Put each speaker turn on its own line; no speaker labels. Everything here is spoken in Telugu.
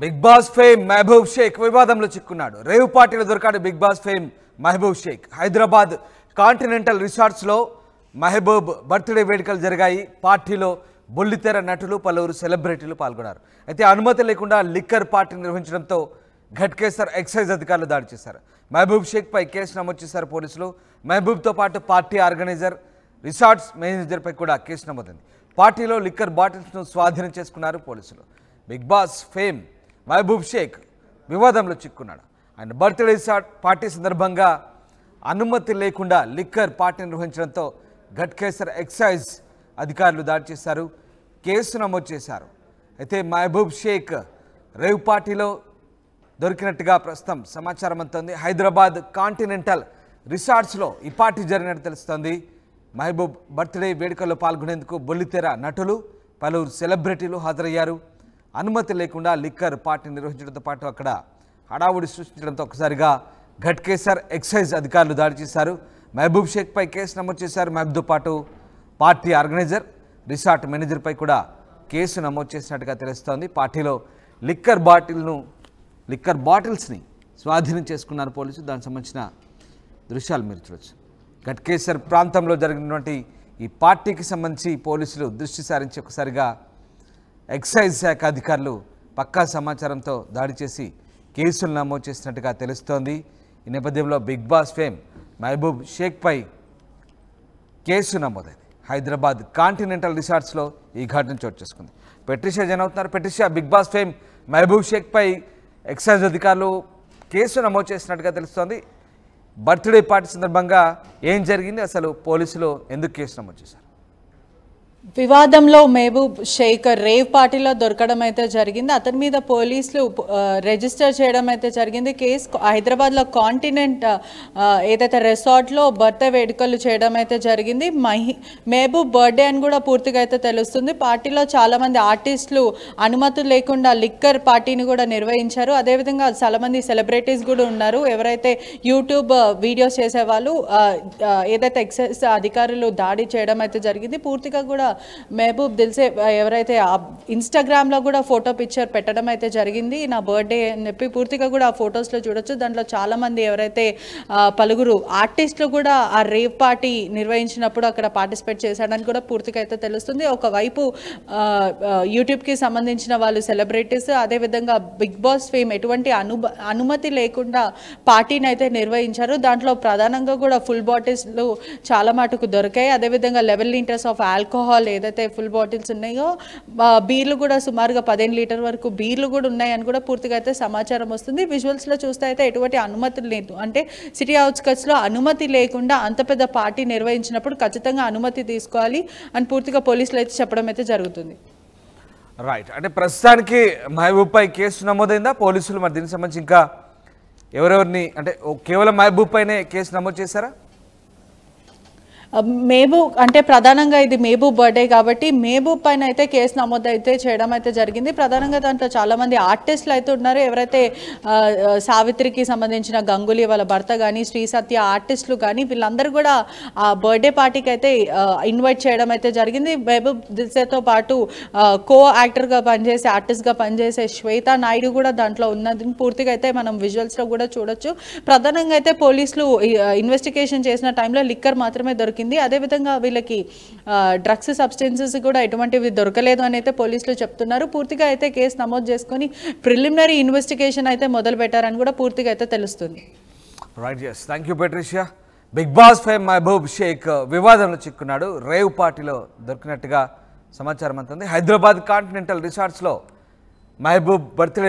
Big boss fame Mahabub Sheikh వివాదంలో చిక్కున్నాడు. రేవ్ పార్టీలో దొరికాడు Bigg boss fame Mahabub Shaik. Hyderabad continental రిసార్ట్స్లో మహబూబ్ బర్త్డే వేడుకలు జరిగాయి. పార్టీలో బుల్లితెర నటులు పలువురు సెలబ్రిటీలు పాల్గొన్నారు. అయితే అనుమతి లేకుండా లిక్కర్ పార్టీ నిర్వహించడంతో ఘట్కేసర్ ఎక్సైజ్ అధికారులు దాడి చేశారు. మహబూబ్ షేక్ పై కేసు నమోదు చేశారు పోలీసులు. మహబూబ్తో పాటు పార్టీ ఆర్గనైజర్, రిసార్ట్స్ మేనేజర్పై కూడా కేసు నమోదైంది. పార్టీలో లిక్కర్ బాటిల్స్ను స్వాధీనం చేసుకున్నారు పోలీసులు. Big boss fame Mahabub Sheikh వివాదంలో చిక్కున్నాడు. ఆయన బర్త్డే పార్టీ సందర్భంగా అనుమతి లేకుండా లిక్కర్ పార్టీ నిర్వహించడంతో ఘట్కేసర్ ఎక్సైజ్ అధికారులు దాడి చేశారు, కేసు నమోదు చేశారు. అయితే మహబూబ్ షేక్ రేవ్ పార్టీలో దొరికినట్టుగా ప్రస్తుతం సమాచారం అందుతోంది. హైదరాబాద్ కాంటినెంటల్ రిసార్ట్స్లో ఈ పార్టీ జరిగినట్టు తెలుస్తోంది. మహబూబ్ బర్త్డే వేడుకల్లో పాల్గొనేందుకు బుల్లితెర నటులు పలువురు సెలబ్రిటీలు హాజరయ్యారు. అనుమతి లేకుండా లిక్కర్ పార్టీ నిర్వహించడంతో పాటు అక్కడ హడావుడి సృష్టించడంతో ఒకసారిగా ఘట్కేసర్ ఎక్సైజ్ అధికారులు దాడి చేశారు. మహబూబ్ షేక్పై కేసు నమోదు చేశారు. మహబూబ్తో పాటు పార్టీ ఆర్గనైజర్, రిసార్ట్ మేనేజర్పై కూడా కేసు నమోదు చేసినట్టుగా తెలుస్తోంది. పార్టీలో లిక్కర్ బాటిల్స్ని స్వాధీనం చేసుకున్నారు పోలీసులు. దానికి సంబంధించిన దృశ్యాలు మీరు చూడొచ్చు. ఘట్కేసర్ ప్రాంతంలో జరిగినటువంటి ఈ పార్టీకి సంబంధించి పోలీసులు దృష్టి సారించి ఒకసారిగా ఎక్సైజ్ శాఖ అధికారులు పక్కా సమాచారంతో దాడి చేసి కేసులు నమోదు చేసినట్టుగా తెలుస్తోంది. ఈ నేపథ్యంలో బిగ్ బాస్ ఫేమ్ మహబూబ్ షేక్పై కేసు నమోదైంది. హైదరాబాద్ కాంటినెంటల్ రిసార్ట్స్లో ఈ ఘటన చోటు చేసుకుంది. పెట్రిషియా జన్ అవుతున్నారు. Patricia, Bigg boss fame Mehboob షేక్పై ఎక్సైజ్ అధికారులు కేసు నమోదు చేసినట్టుగా తెలుస్తోంది. బర్త్డే పార్టీ సందర్భంగా ఏం జరిగింది, అసలు పోలీసులు ఎందుకు కేసు నమోదు చేశారు?
వివాదంలో మహబూబ్ షేక్ రేవ్ పార్టీలో దొరకడం అయితే జరిగింది. అతని మీద పోలీసులు రిజిస్టర్ చేయడం అయితే జరిగింది. కేసు హైదరాబాద్లో కాంటినెంట్ ఏదైతే రిసార్ట్లో బర్త్డే వేడుకలు చేయడం అయితే జరిగింది. మహబూబ్ బర్త్డే అని కూడా పూర్తిగా అయితే తెలుస్తుంది. పార్టీలో చాలామంది ఆర్టిస్టులు అనుమతి లేకుండా లిక్కర్ పార్టీని కూడా నిర్వహించారు. అదేవిధంగా చాలామంది సెలబ్రిటీస్ కూడా ఉన్నారు. ఎవరైతే యూట్యూబ్ వీడియోస్ చేసేవాళ్ళు ఏదైతే ఎక్సైజ్ అధికారులు దాడి చేయడం అయితే జరిగింది. పూర్తిగా కూడా మహబూబ్ దిల్సే ఎవరైతే ఇన్స్టాగ్రామ్లో కూడా ఫోటో పిక్చర్ పెట్టడం అయితే జరిగింది. నా బర్త్డే అని చెప్పి పూర్తిగా కూడా ఆ ఫొటోస్లో చూడొచ్చు. దాంట్లో చాలామంది ఎవరైతే పలువురు ఆర్టిస్టులు కూడా ఆ రేవ్ పార్టీ నిర్వహించినప్పుడు అక్కడ పార్టిసిపేట్ చేశాడని కూడా పూర్తిగా అయితే తెలుస్తుంది. ఒకవైపు యూట్యూబ్కి సంబంధించిన వాళ్ళు సెలబ్రిటీస్, అదేవిధంగా బిగ్ బాస్ ఫేమ్ ఎటువంటి అనుమతి లేకుండా పార్టీని అయితే నిర్వహించారు. దాంట్లో ప్రధానంగా కూడా ఫుల్ బాటిల్స్లు చాలా మటుకు దొరికాయి. అదేవిధంగా 11 లీటర్స్ ఆఫ్ ఆల్కహాల్ ఏదైతే ఫుల్ బాటిల్స్ ఉన్నాయో, బీర్లు కూడా సుమారుగా 15 లీటర్ వరకు బీర్లు కూడా ఉన్నాయని కూడా పూర్తిగా అయితే సమాచారం వస్తుంది. విజువల్స్లో చూస్తే అయితే ఎటువంటి అనుమతి లేదు, అంటే సిటీ అవుట్స్కట్స్లో అనుమతి లేకుండా అంత పెద్ద పార్టీ నిర్వహించినప్పుడు ఖచ్చితంగా అనుమతి తీసుకోవాలి అని పూర్తిగా పోలీసులు అయితే చెప్పడం అయితే జరుగుతుంది.
రైట్, అంటే ప్రస్తుతానికి మహబూబ్పై కేసు నమోదైందా పోలీసులు? మరి దీనికి సంబంధించి ఇంకా ఎవరెవరిని, అంటే కేవలం మహబూబ్ పైనే కేసు నమోదు చేశారా?
మహబూబ్ అంటే ప్రధానంగా ఇది మహబూబ్ బర్త్డే కాబట్టి మహబూబ్ పైన అయితే కేసు నమోదు అయితే చేయడం అయితే జరిగింది. ప్రధానంగా దాంట్లో చాలామంది ఆర్టిస్టులు అయితే ఉన్నారు. ఎవరైతే సావిత్రికి సంబంధించిన గంగూలీ వాళ్ళ భర్త కానీ, శ్రీ సత్య ఆర్టిస్టులు కానీ వీళ్ళందరూ కూడా ఆ బర్త్డే పార్టీకి అయితే ఇన్వైట్ చేయడం అయితే జరిగింది. మహబూబ్ దిల్సేతో పాటు కో యాక్టర్గా పనిచేసే, ఆర్టిస్ట్గా పనిచేసే శ్వేతా నాయుడు కూడా దాంట్లో ఉన్నది పూర్తిగా అయితే మనం విజువల్స్లో కూడా చూడొచ్చు. ప్రధానంగా అయితే పోలీసులు ఇన్వెస్టిగేషన్ చేసిన టైంలో లిక్కర్ మాత్రమే దొరికింది. అదేవిధంగా వీళ్ళకి డ్రగ్స్ సబ్స్టెన్సెస్ కూడా ఎటువంటివి దొరకలేదు అని అయితే పోలీసులు చెప్తున్నారు. పూర్తిగా అయితే కేసు నమోదు చేసుకొని ప్రిలిమినరీ ఇన్వెస్టిగేషన్ అయితే మొదలు పెట్టారని కూడా పూర్తిగా అయితే తెలుస్తుంది.
Right, yes, thank you Patricia. Bigg boss fame Mahabub Sheikh వివాదంలో చిక్కున్నాడు. రేవ్ పార్టీలో దొరికినట్టుగా సమాచారం అందుతుంది. హైదరాబాద్ కాంటినెంటల్ రిసార్ట్స్లో మహబూబ్ బర్త్డే